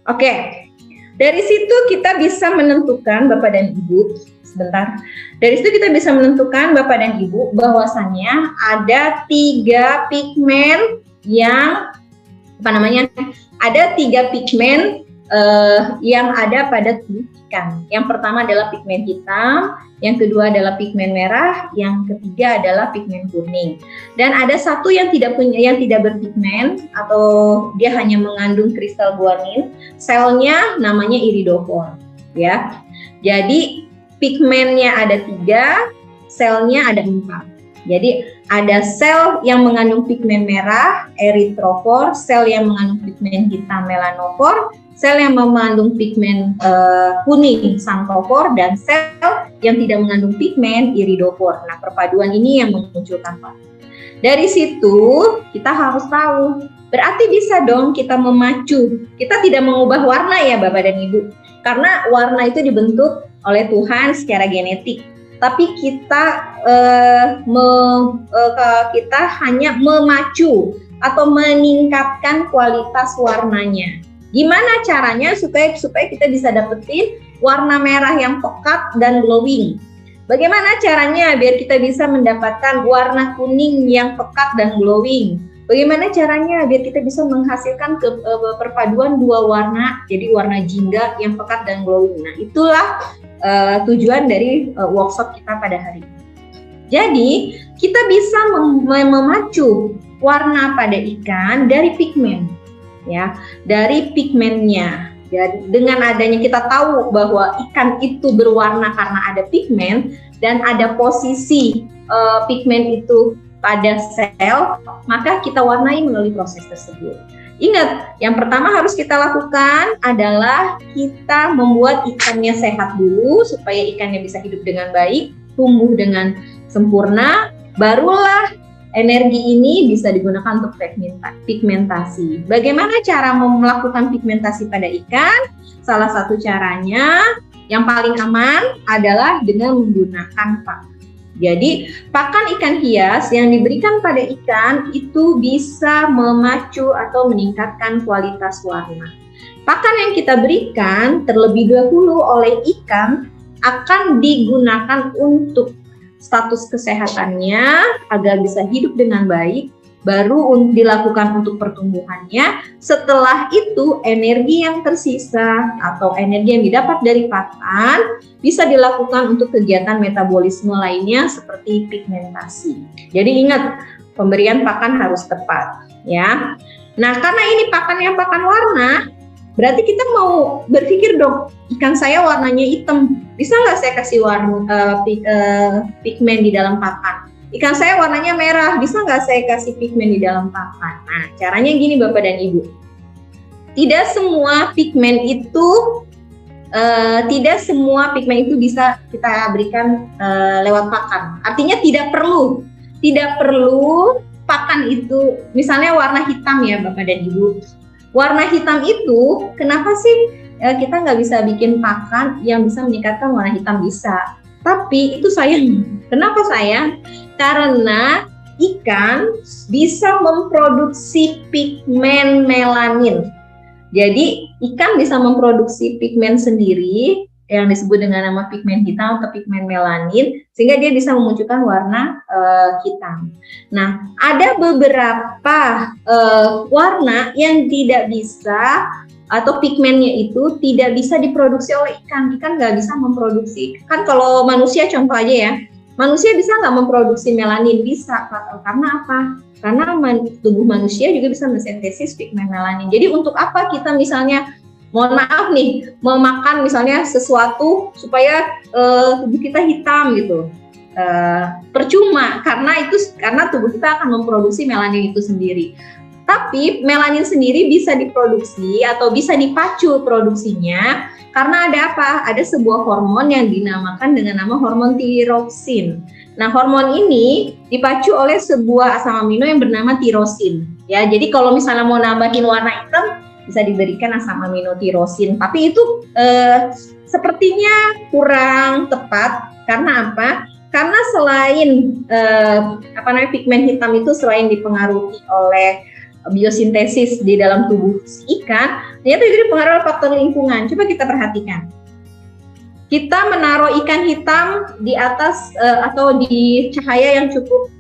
Oke, dari situ kita bisa menentukan Bapak dan Ibu, sebentar. Dari situ kita bisa menentukan Bapak dan Ibu bahwasannya ada 3 pigmen yang ada 3 pigmen yang ada pada tubuh ikan. Yang pertama adalah pigmen hitam, yang kedua adalah pigmen merah, yang ketiga adalah pigmen kuning. Dan ada satu yang tidak berpigmen atau dia hanya mengandung kristal guanin, selnya namanya iridofor, ya. Jadi pigmennya ada 3, selnya ada 4. Jadi ada sel yang mengandung pigmen merah, eritrofor, sel yang mengandung pigmen hitam, melanofor, sel yang mengandung pigmen kuning, xanthofor, dan sel yang tidak mengandung pigmen, iridofor. Nah, perpaduan ini yang memunculkan warna. Dari situ kita harus tahu, berarti bisa dong kita memacu. Kita tidak mengubah warna ya Bapak dan Ibu, karena warna itu dibentuk oleh Tuhan secara genetik. Tapi kita kita hanya memacu atau meningkatkan kualitas warnanya. Gimana caranya supaya kita bisa dapetin warna merah yang pekat dan glowing? Bagaimana caranya biar kita bisa mendapatkan warna kuning yang pekat dan glowing? Bagaimana caranya biar kita bisa menghasilkan perpaduan 2 warna, jadi warna jingga yang pekat dan glowing? Nah, itulah tujuan dari workshop kita pada hari ini. Jadi, kita bisa memacu warna pada ikan dari pigmen, ya, dari pigmennya. Jadi, dengan adanya kita tahu bahwa ikan itu berwarna karena ada pigmen dan ada posisi pigmen itu pada sel, maka kita warnai melalui proses tersebut. Ingat, yang pertama harus kita lakukan adalah kita membuat ikannya sehat dulu supaya ikannya bisa hidup dengan baik, tumbuh dengan sempurna, barulah energi ini bisa digunakan untuk pigmentasi. Bagaimana cara melakukan pigmentasi pada ikan? Salah satu caranya yang paling aman adalah dengan menggunakan pakan. Jadi, pakan ikan hias yang diberikan pada ikan itu bisa memacu atau meningkatkan kualitas warna. Pakan yang kita berikan terlebih dahulu oleh ikan akan digunakan untuk status kesehatannya agar bisa hidup dengan baik, baru dilakukan untuk pertumbuhannya. Setelah itu energi yang tersisa atau energi yang didapat dari pakan bisa dilakukan untuk kegiatan metabolisme lainnya seperti pigmentasi. Jadi ingat, pemberian pakan harus tepat, ya. Nah, karena ini pakannya pakan warna, berarti kita mau berpikir dong, ikan saya warnanya hitam, bisa nggak saya kasih warna pigmen di dalam pakan? Ikan saya warnanya merah, bisa nggak saya kasih pigmen di dalam pakan? Nah, caranya gini Bapak dan Ibu. Tidak semua pigmen itu bisa kita berikan lewat pakan. Artinya tidak perlu pakan itu, misalnya warna hitam ya Bapak dan Ibu. Warna hitam itu, kenapa sih kita nggak bisa bikin pakan yang bisa meningkatkan warna hitam? Bisa. Tapi itu sayang. Kenapa sayang? Karena ikan bisa memproduksi pigmen melanin. Jadi ikan bisa memproduksi pigmen sendiri yang disebut dengan nama pigmen hitam atau pigmen melanin, sehingga dia bisa memunculkan warna hitam. Nah, ada beberapa warna yang tidak bisa, atau pigmennya itu tidak bisa diproduksi oleh ikan. Ikan nggak bisa memproduksi. Kan kalau manusia contoh aja ya, manusia bisa nggak memproduksi melanin? Bisa. Karena apa? Karena tubuh manusia juga bisa mensintesis pigmen melanin. Jadi untuk apa kita misalnya, mohon maaf nih, memakan misalnya sesuatu supaya tubuh kita hitam gitu? Percuma, karena tubuh kita akan memproduksi melanin itu sendiri. Tapi melanin sendiri bisa diproduksi atau bisa dipacu produksinya karena ada apa? Ada sebuah hormon yang dinamakan dengan nama hormon tiroksin. Nah, hormon ini dipacu oleh sebuah asam amino yang bernama tirosin. Ya, jadi kalau misalnya mau nambahin warna hitam, bisa diberikan asam amino tirosin. Tapi itu sepertinya kurang tepat. Karena apa? Karena selain pigmen hitam itu selain dipengaruhi oleh biosintesis di dalam tubuh si ikan, ternyata itu dipengaruhi oleh faktor lingkungan. Coba kita perhatikan. Kita menaruh ikan hitam di atas atau di cahaya yang cukup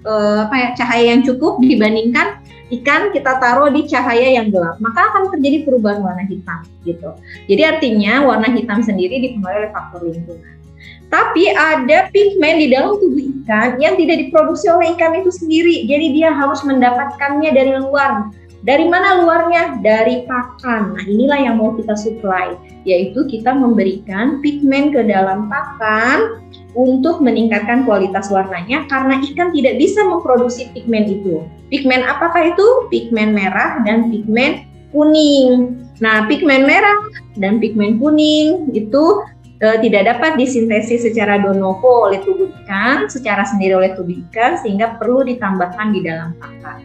cahaya yang cukup dibandingkan ikan kita taruh di cahaya yang gelap, maka akan terjadi perubahan warna hitam gitu. Jadi artinya warna hitam sendiri dipengaruhi oleh faktor lingkungan. Tapi ada pigmen di dalam tubuh ikan yang tidak diproduksi oleh ikan itu sendiri. Jadi dia harus mendapatkannya dari luar. Dari mana luarnya? Dari pakan. Nah, inilah yang mau kita supply, yaitu kita memberikan pigmen ke dalam pakan untuk meningkatkan kualitas warnanya karena ikan tidak bisa memproduksi pigmen itu. Pigmen apakah itu? Pigmen merah dan pigmen kuning. Nah, pigmen merah dan pigmen kuning itu tidak dapat disintesis secara de novo oleh tubuh ikan, secara sendiri oleh tubuh ikan, sehingga perlu ditambahkan di dalam pakan.